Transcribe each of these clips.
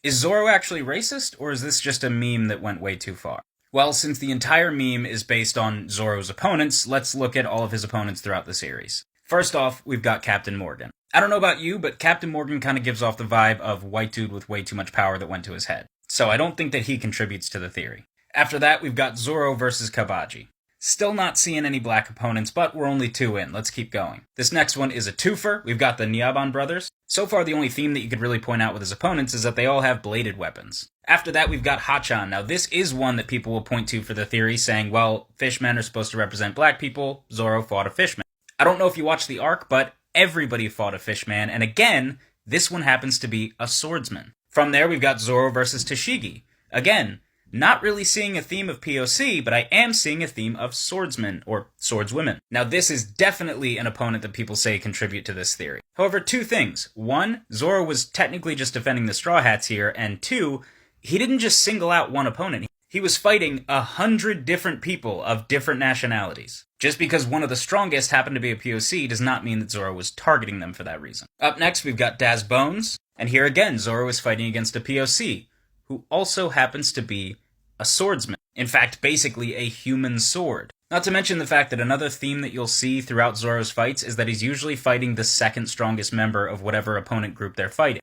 Is Zoro actually racist, or is this just a meme that went way too far? Well, since the entire meme is based on Zoro's opponents, let's look at all of his opponents throughout the series. First off, we've got Captain Morgan. I don't know about you, but Captain Morgan kind of gives off the vibe of white dude with way too much power that went to his head. So I don't think that he contributes to the theory. After that, we've got Zoro versus Kabaji. Still not seeing any black opponents, but we're only 2 in. Let's keep going. This next one is a twofer. We've got the Nyaban brothers. So far, the only theme that you could really point out with his opponents is that they all have bladed weapons. After that, we've got Hachan. Now, this is one that people will point to for the theory, saying, well, fishmen are supposed to represent black people. Zoro fought a fishman. I don't know if you watched the arc, but everybody fought a fishman, and again, this one happens to be a swordsman. From there, we've got Zoro versus Tashigi. Again, not really seeing a theme of POC, but I am seeing a theme of swordsmen, or swordswomen. Now, this is definitely an opponent that people say contribute to this theory. However, 2 things. 1, Zoro was technically just defending the Straw Hats here, and 2, he didn't just single out one opponent. He was fighting 100 different people of different nationalities. Just because one of the strongest happened to be a POC does not mean that Zoro was targeting them for that reason. Up next, we've got Daz Bones, and here again, Zoro is fighting against a POC, who also happens to be a swordsman. In fact, basically a human sword. Not to mention the fact that another theme that you'll see throughout Zoro's fights is that he's usually fighting the second strongest member of whatever opponent group they're fighting.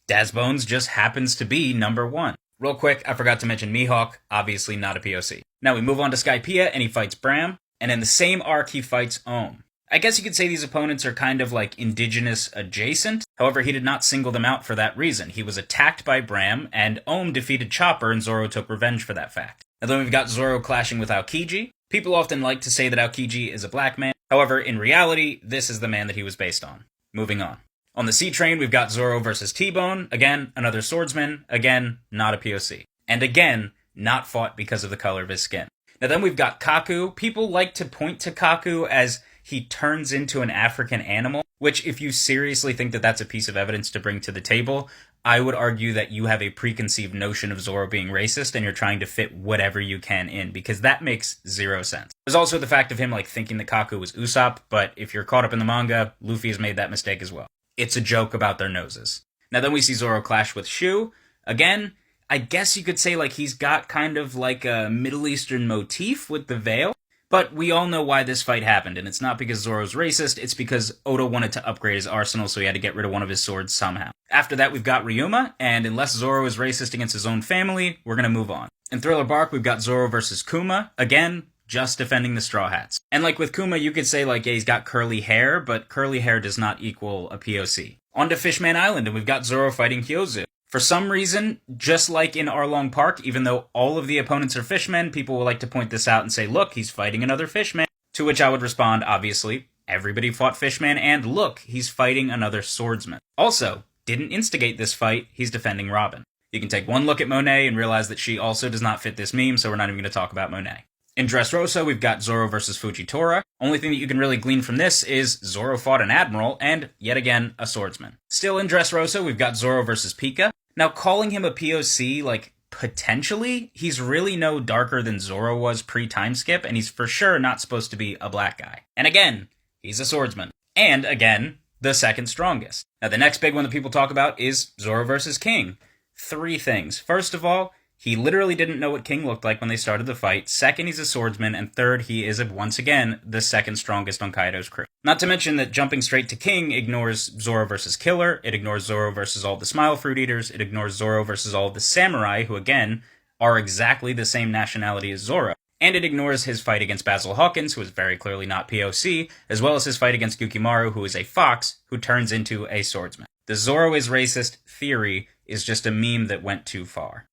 Daz Bones just happens to be number 1. Real quick, I forgot to mention Mihawk, obviously not a POC. Now we move on to Skypiea, and he fights Bram, and in the same arc he fights Ohm. I guess you could say these opponents are kind of like indigenous adjacent. However, he did not single them out for that reason. He was attacked by Bram, and Ohm defeated Chopper, and Zoro took revenge for that fact. And then we've got Zoro clashing with Aokiji. People often like to say that Aokiji is a black man. However, in reality, this is the man that he was based on. Moving on. On the Sea Train, we've got Zoro versus T-Bone. Again, another swordsman. Again, not a POC. And again, not fought because of the color of his skin. Now then we've got Kaku. People like to point to Kaku as he turns into an African animal, which if you seriously think that that's a piece of evidence to bring to the table, I would argue that you have a preconceived notion of Zoro being racist and you're trying to fit whatever you can in, because that makes 0 sense. There's also the fact of him thinking that Kaku was Usopp, but if you're caught up in the manga, Luffy has made that mistake as well. It's a joke about their noses. Now then we see Zoro clash with Shu. Again, I guess you could say he's got kind of a Middle Eastern motif with the veil. But we all know why this fight happened, and it's not because Zoro's racist, it's because Oda wanted to upgrade his arsenal, so he had to get rid of one of his swords somehow. After that, we've got Ryuma, and unless Zoro is racist against his own family, we're gonna move on. In Thriller Bark, we've got Zoro versus Kuma. Again, just defending the Straw Hats. And with Kuma, you could say, yeah, he's got curly hair, but curly hair does not equal a POC. On to Fishman Island, and we've got Zoro fighting Hyozu. For some reason, just like in Arlong Park, even though all of the opponents are fishmen, people will like to point this out and say, look, he's fighting another fishman. To which I would respond, obviously, everybody fought fishman, and look, he's fighting another swordsman. Also, didn't instigate this fight, he's defending Robin. You can take one look at Monet and realize that she also does not fit this meme, so we're not even going to talk about Monet. In Dressrosa, we've got Zoro versus Fujitora. Only thing that you can really glean from this is Zoro fought an admiral, and, yet again, a swordsman. Still in Dressrosa, we've got Zoro versus Pika. Now, calling him a POC, potentially, he's really no darker than Zoro was pre-time skip, and he's for sure not supposed to be a black guy. And again, he's a swordsman. And, again, the second strongest. Now, the next big one that people talk about is Zoro versus King. 3 things. First of all, he literally didn't know what King looked like when they started the fight. Second, he's a swordsman. And third, he is, once again, the second strongest on Kaido's crew. Not to mention that jumping straight to King ignores Zoro versus Killer, it ignores Zoro versus all the Smile Fruit Eaters, it ignores Zoro versus all the Samurai, who, again, are exactly the same nationality as Zoro. And it ignores his fight against Basil Hawkins, who is very clearly not POC, as well as his fight against Gukimaru, who is a fox, who turns into a swordsman. The Zoro is racist theory is just a meme that went too far.